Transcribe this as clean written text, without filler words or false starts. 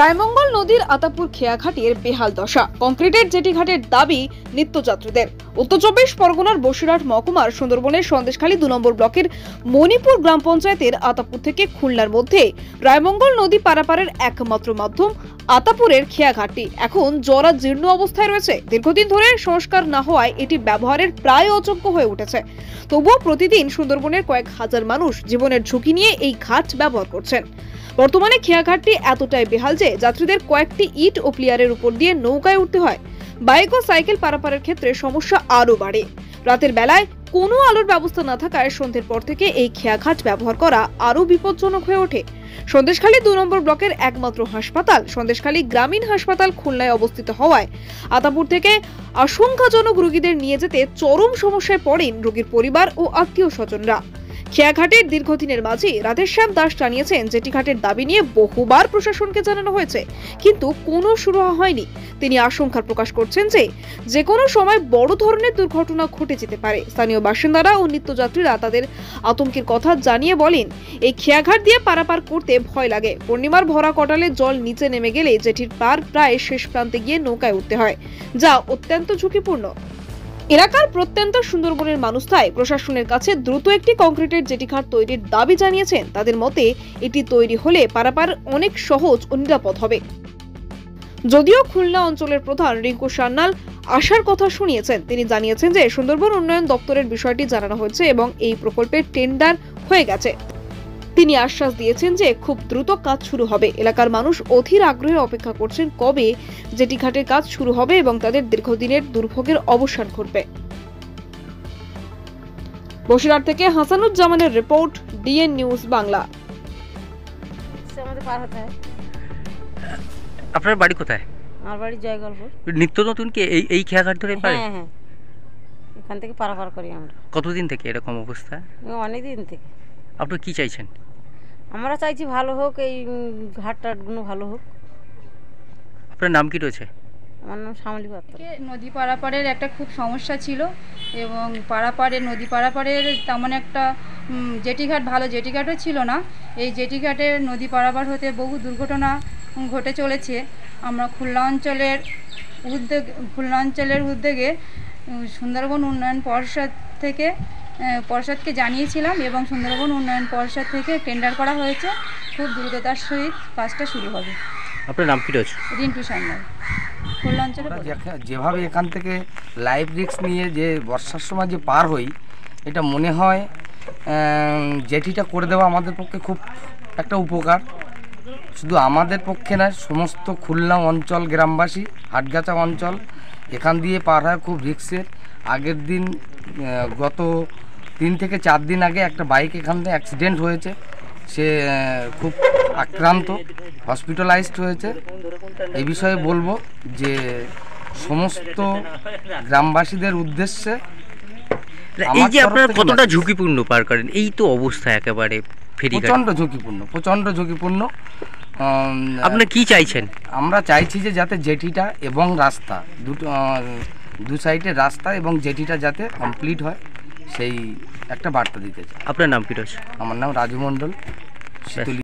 রায়মঙ্গল নদীর আতাপুর খেয়াঘাটের বেহাল দশা, কংক্রিটের জেটিঘাটের দাবি নিত্যযাত্রীদের। উত্তর চব্বিশ পরগনার বসিরহাট মহকুমার সুন্দরবনের সন্দেশখালী 2 নম্বর ব্লকের মণিপুর গ্রাম পঞ্চায়েতের আতাপুর থেকে খুলনার মধ্যে রায়মঙ্গল নদী পারাপারের একমাত্র মাধ্যম আতাপুরের খেয়াঘাটটি এখন জরাজীর্ণ অবস্থায় রয়েছে। দীর্ঘদিন ধরে সংস্কার না হওয়ায় এটি ব্যবহারের প্রায় অযোগ্য হয়ে উঠেছে। তবুও প্রতিদিন সুন্দরবনের কয়েক হাজার মানুষ জীবনের ঝুঁকি নিয়ে এই ঘাট ব্যবহার করছেন। বর্তমানে খেয়াঘাটটি এতটাই বেহাল যে যাত্রীদের কয়েকটি ইট ও প্লিয়ারের উপর দিয়ে নৌকায় উঠতে হয়। বাইক ও সাইকেল পারাপারের ক্ষেত্রে সমস্যা আরও বাড়ে। রাতের বেলায় কোনো আলোর ব্যবস্থা না থাকায় সন্ধ্যের পর থেকে এই খেয়াঘাট ব্যবহার করা আরও বিপজ্জনক হয়ে ওঠে। সন্দেশখালী 2 নম্বর ব্লকের একমাত্র হাসপাতাল সন্দেশখালী গ্রামীণ হাসপাতাল খুলনায় অবস্থিত হওয়ায় আতাপুর থেকে আশঙ্কাজনক রোগীদের নিয়ে যেতে চরম সমস্যায় পড়েন রোগীর পরিবার ও আত্মীয় স্বজনরা। খেয়াঘাটের দীর্ঘদিনের মাঝি রাধেশ্যাম দাস জানিয়েছেন, জেটিঘাটের দাবি নিয়ে বহুবার প্রশাসনকে জানানো হয়েছে, কিন্তু কোনো সুরাহা হয়নি। তিনি আশঙ্কা প্রকাশ করছেন যে কোনো সময় বড় ধরনের দুর্ঘটনা ঘটে যেতে পারে। স্থানীয় বাসিন্দারা ও নিত্যযাত্রীরা তাদের আতঙ্কের কথা জানিয়ে বলেন, এই খেয়াঘাট দিয়ে পারাপার করতে ভয় লাগে। পূর্ণিমার ভরা কটালে জল নিচে নেমে গেলে জেটির পার প্রায় শেষ প্রান্তে গিয়ে নৌকায় উঠতে হয়, যা অত্যন্ত ঝুঁকিপূর্ণ। এলাকার প্রত্যন্ত সুন্দরবনের মানুষ তাই প্রশাসনের কাছে দ্রুত একটি কংক্রিটের জেটিঘাট তৈরির দাবি জানিয়েছেন। তাদের মতে এটি তৈরি হলে পারাপার অনেক সহজ ও নিরাপদ হবে। যদিও খুলনা অঞ্চলের প্রধান রিঙ্কু সান্যাল আশার কথা শুনিয়েছেন, তিনি জানিয়েছেন যে সুন্দরবন উন্নয়ন দপ্তরের বিষয়টি জানানো হয়েছে এবং এই প্রকল্পের টেন্ডার হয়ে গেছে। তিনি আশ্বাস দিয়েছেন যে খুব দ্রুত কাজ শুরু হবে। এলাকার মানুষ অধীর আগ্রহে অপেক্ষা করছেন কবে জেটিঘাটের কাজ শুরু হবে এবং তাদের দীর্ঘদিনের দুর্ভোগের অবসান ঘটবে। বসিরহাট থেকে হাসানুজ্জামানের রিপোর্ট, ডিএন নিউজ বাংলা। আপনার বাড়ি কোথায়? আমার বাড়ি জয়গল্পুর। নিত্য নতুন কি এই খেয়াঘাট ধরে পারে? হ্যাঁ, এখান থেকে পারাপার করি আমরা। কতদিন থেকে এরকম অবস্থা? অনেক দিন থেকে। আপনি কি চাইছেন? আমরা চাইছি ভালো হোক, এই ঘাটটাগুলো ভালো হোক। আপনার নাম কি রয়েছে? আমার নাম শ্যামলী পাত্র। নদী পারাপারের একটা খুব সমস্যা ছিল এবং নদী পারাপারের তেমন একটা জেটিঘাট, ভালো জেটিঘাটও ছিল না। এই জেটিঘাটে নদী পারাপার হতে বহু দুর্ঘটনা ঘটে চলেছে। আমরা খুলনা অঞ্চলের উদ্যোগে সুন্দরবন উন্নয়ন পর্ষদকে জানিয়েছিলাম এবং সুন্দরবন উন্নয়ন পর্ষদ থেকে টেন্ডার করা হয়েছে। খুব দ্রুততার সহিত কাজটা শুরু হবে। আপনার নাম কি রয়েছে? রিন্টু সান্যাল, খুলনা অঞ্চলে। যেভাবে এখান থেকে লাইফ রিস্ক নিয়ে যে বর্ষার সময় যে পার হই, এটা মনে হয় জেটিটা করে দেওয়া আমাদের পক্ষে খুব একটা উপকার। শুধু আমাদের পক্ষে নয়, সমস্ত খুলনা অঞ্চল গ্রামবাসী, হাটগাছা অঞ্চল এখান দিয়ে পার হয় খুব রিস্কের। আগের দিন গত 3 থেকে 4 দিন আগে একটা বাইক এখান থেকে অ্যাক্সিডেন্ট হয়েছে। সে খুব আক্রান্ত, হসপিটালাইজড হয়েছে। এই বিষয়ে বলবো যে সমস্ত গ্রামবাসীদের উদ্দেশ্যে, এই যে আপনারা কতটা ঝুঁকিপূর্ণ পার করেন এই তো অবস্থা, একেবারে প্রচণ্ড ঝুঁকিপূর্ণ। আপনি কি চাইছেন? আমরা চাইছি যে যাতে জেটিটা এবং রাস্তা দু সাইডে রাস্তা এবং জেটিটা যাতে কমপ্লিট হয়, সেই একটা বার্তা দিতে চাই। আপনার নাম কি রয়েছে? আমার নাম রাজু মণ্ডল।